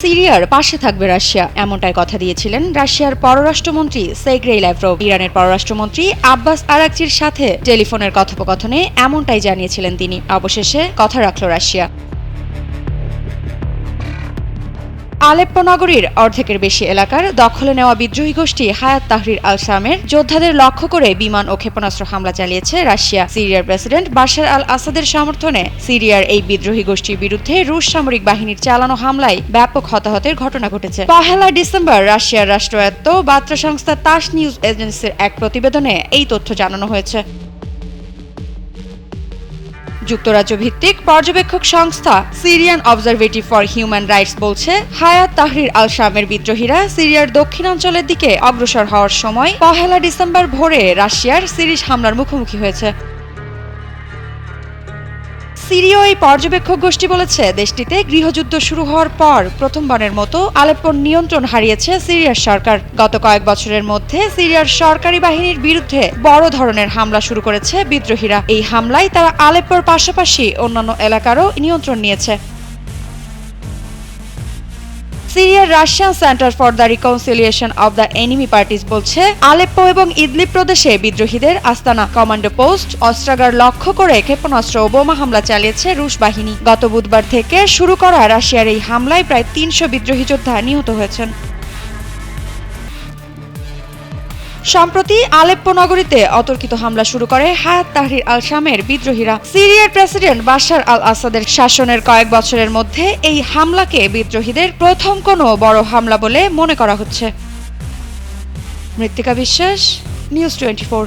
সিরিয়ার পাশে থাকবে রাশিয়া, এমনটাই কথা দিয়েছিলেন রাশিয়ার পররাষ্ট্রমন্ত্রী সের্গেই ল্যাভরভ। ইরানের পররাষ্ট্রমন্ত্রী আব্বাস আরাকচির সাথে টেলিফোনের কথোপকথনে এমনটাই জানিয়েছিলেন তিনি। অবশেষে কথা রাখল রাশিয়া। আলেপ্পো নগরীর অর্ধেকের বেশি এলাকার দখলে নেওয়া বিদ্রোহী গোষ্ঠী হায়াত তাহরির আল শামের যোদ্ধাদের লক্ষ্য করে বিমান ও ক্ষেপণাস্ত্র হামলা চালিয়েছে রাশিয়া। সিরিয়ার প্রেসিডেন্ট বাশার আল আসাদের সমর্থনে সিরিয়ার এই বিদ্রোহী গোষ্ঠীর বিরুদ্ধে রুশ সামরিক বাহিনীর চালানো হামলায় ব্যাপক হতাহতের ঘটনা ঘটেছে। 1 ডিসেম্বর রাশিয়ার রাষ্ট্রায়ত্ত বার্তা সংস্থা তাস নিউজ এজেন্সির এক প্রতিবেদনে এই তথ্য জানানো হয়েছে। যুক্তরাজ্য ভিত্তিক পর্যবেক্ষক সংস্থা Syrian observatory for human rights বলছে, হায়াত তাহরির আল শামের বিদ্রোহীরা সিরিয়ার দক্ষিণাঞ্চলের দিকে অগ্রসর হওয়ার সময় 1 ডিসেম্বর ভোরে রাশিয়ার সিরিজ হামলার মুখোমুখি হয়েছে। সিরীয় এই পর্যবেক্ষক গোষ্ঠী বলেছে, দেশটিতে গৃহযুদ্ধ শুরু হওয়ার পর প্রথমবারের মতো আলেপ্পোর নিয়ন্ত্রণ হারিয়েছে সিরিয়ার সরকার। গত কয়েক বছরের মধ্যে সিরিয়ার সরকারি বাহিনীর বিরুদ্ধে বড় ধরনের হামলা শুরু করেছে বিদ্রোহীরা। এই হামলায় তারা আলেপ্পোর পাশাপাশি অন্যান্য এলাকারও নিয়ন্ত্রণ নিয়েছে। সিরিয়ার Russian centre for the reconciliation of the enemy parties বলছে, আলেপ্পো এবং ইদলিব প্রদেশে বিদ্রোহীদের আস্তানা, কমান্ডো পোস্ট, অস্ত্রাগার লক্ষ্য করে ক্ষেপণাস্ত্র ও বোমা হামলা চালিয়েছে রুশ বাহিনী। গত বুধবার থেকে শুরু করা রাশিয়ার এই হামলায় প্রায় 300 বিদ্রোহী যোদ্ধা নিহত হয়েছেন। সম্প্রতি আলেপ্পো নগরীতে অতর্কিত হামলা শুরু করে হায়াত তাহরির আল শামের বিদ্রোহীরা। সিরিয়ার প্রেসিডেন্ট বাশার আল আসাদের শাসনের কয়েক বছরের মধ্যে এই হামলাকে বিদ্রোহীদের প্রথম কোনো বড় হামলা বলে মনে করা হচ্ছে। মৃত্তিকা বিশ্বাস, নিউজ 24।